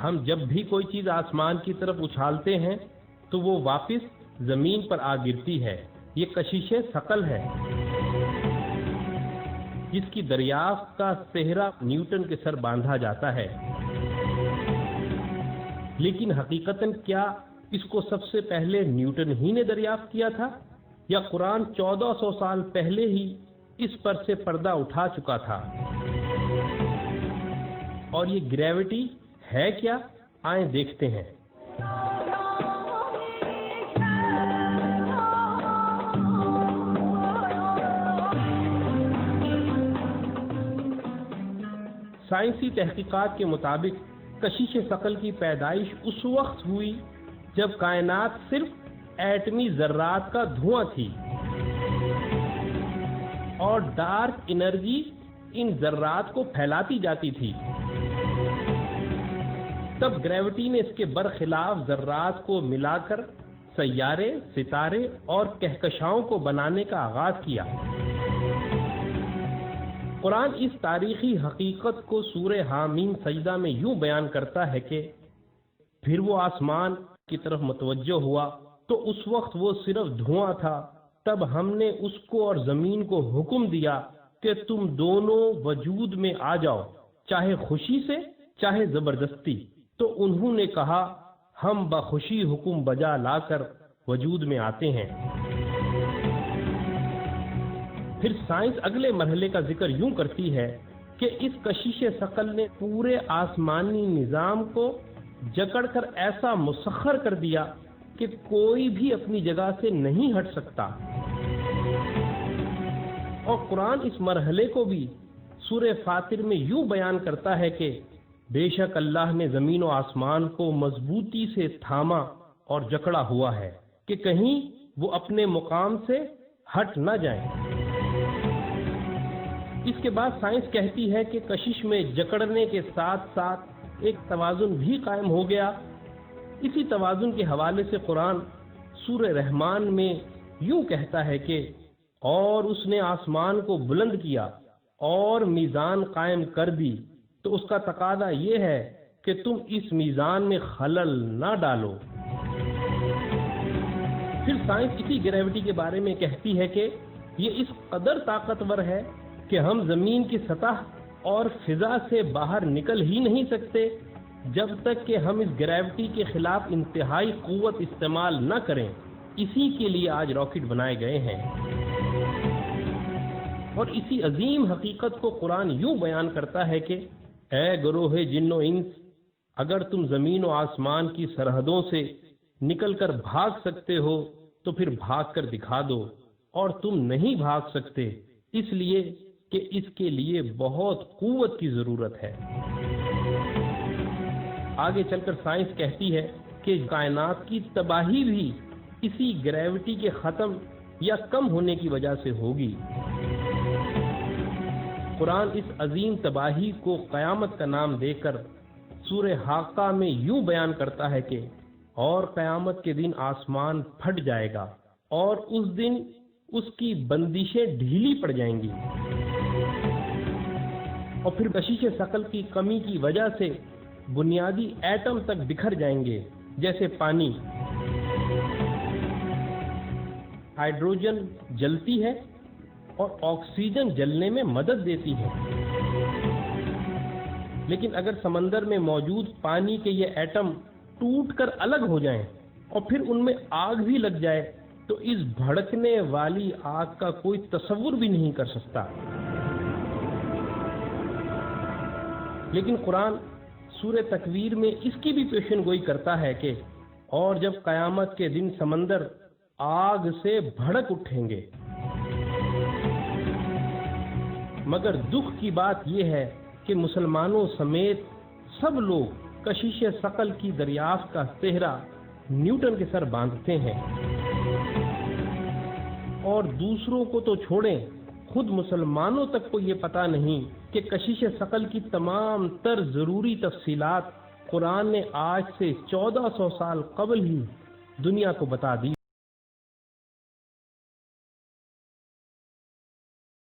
ہم جب بھی کوئی چیز آسمان کی طرف اچھالتے ہیں تو وہ واپس زمین پر آ گرتی ہے. یہ کشش ثقل ہے جس کی دریافت کا صحرا نیوٹن کے سر باندھا جاتا ہے. لیکن حقیقتاً کیا اس کو سب سے پہلے نیوٹن ہی نے دریافت کیا تھا، یا قرآن 1400 سال پہلے ہی اس پر سے پردہ اٹھا چکا تھا؟ اور یہ گریوٹی ہے کیا؟ آئیں دیکھتے ہیں. سائنسی تحقیقات کے مطابق کشش ثقل کی پیدائش اس وقت ہوئی جب کائنات صرف ایٹمی ذرات کا دھواں تھی اور ڈارک انرجی ان ذرات کو پھیلاتی جاتی تھی. تب گریوٹی نے اس کے برخلاف ذرات کو ملا کر سیارے، ستارے اور کہکشاؤں کو بنانے کا آغاز کیا. قرآن اس تاریخی حقیقت کو سورہ حامیم سجدہ میں یوں بیان کرتا ہے کہ پھر وہ آسمان کی طرف متوجہ ہوا تو اس وقت وہ صرف دھواں تھا. تب ہم نے اس کو اور زمین کو حکم دیا کہ تم دونوں وجود میں آ جاؤ، چاہے خوشی سے چاہے زبردستی. تو انہوں نے کہا ہم بخوشی حکم بجا لا کر وجود میں آتے ہیں. پھر سائنس اگلے مرحلے کا ذکر یوں کرتی ہے کہ اس کشش ثقل نے پورے آسمانی نظام کو جکڑ کر ایسا مسخر کر دیا کہ کوئی بھی اپنی جگہ سے نہیں ہٹ سکتا. اور قرآن اس مرحلے کو بھی سورہ فاطر میں یوں بیان کرتا ہے کہ بے شک اللہ نے زمین و آسمان کو مضبوطی سے تھاما اور جکڑا ہوا ہے کہ کہیں وہ اپنے مقام سے ہٹ نہ جائیں. اس کے بعد سائنس کہتی ہے کہ کشش میں جکڑنے کے ساتھ ساتھ ایک توازن بھی قائم ہو گیا. اسی توازن کے حوالے سے قرآن سورہ رحمان میں یوں کہتا ہے کہ اور اس نے آسمان کو بلند کیا اور میزان قائم کر دی، تو اس کا تقاضا یہ ہے کہ تم اس میزان میں خلل نہ ڈالو. پھر سائنس اسی گریوٹی کے بارے میں کہتی ہے کہ یہ اس قدر طاقتور ہے کہ ہم زمین کی سطح اور فضا سے باہر نکل ہی نہیں سکتے جب تک کہ ہم اس گریوٹی کے خلاف انتہائی قوت استعمال نہ کریں. اسی کے لیے آج راکٹ بنائے گئے ہیں. اور اسی عظیم حقیقت کو قرآن یوں بیان کرتا ہے کہ اے گروہ جن و انس، اگر تم زمین و آسمان کی سرحدوں سے نکل کر بھاگ سکتے ہو تو پھر بھاگ کر دکھا دو، اور تم نہیں بھاگ سکتے اس لیے کہ اس کے لیے بہت قوت کی ضرورت ہے. آگے چل کر سائنس کہتی ہے کہ کائنات کی تباہی بھی اسی گریوٹی کے ختم یا کم ہونے کی وجہ سے ہوگی. قرآن اس عظیم تباہی کو قیامت کا نام دے کر سورہ حاقہ میں یوں بیان کرتا ہے کہ اور قیامت کے دن آسمان پھٹ جائے گا اور اس دن اس کی بندشیں ڈھیلی پڑ جائیں گی، اور پھر کشش ثقل کی کمی کی وجہ سے بنیادی ایٹم تک بکھر جائیں گے، جیسے پانی. ہائیڈروجن جلتی ہے اور آکسیجن جلنے میں مدد دیتی ہے، لیکن اگر سمندر میں موجود پانی کے یہ ایٹم ٹوٹ کر الگ ہو جائیں اور پھر ان میں آگ بھی لگ جائے تو اس بھڑکنے والی آگ کا کوئی تصور بھی نہیں کر سکتا. لیکن قرآن سورہ تکویر میں اس کی بھی پیشن گوئی کرتا ہے کہ اور جب قیامت کے دن سمندر آگ سے بھڑک اٹھیں گے. مگر دکھ کی بات یہ ہے کہ مسلمانوں سمیت سب لوگ کشش ثقل کی دریافت کا صحرا نیوٹن کے سر باندھتے ہیں، اور دوسروں کو تو چھوڑیں، خود مسلمانوں تک کو یہ پتہ نہیں کہ کشش ثقل کی تمام تر ضروری تفصیلات قرآن نے آج سے 1400 سال قبل ہی دنیا کو بتا دی.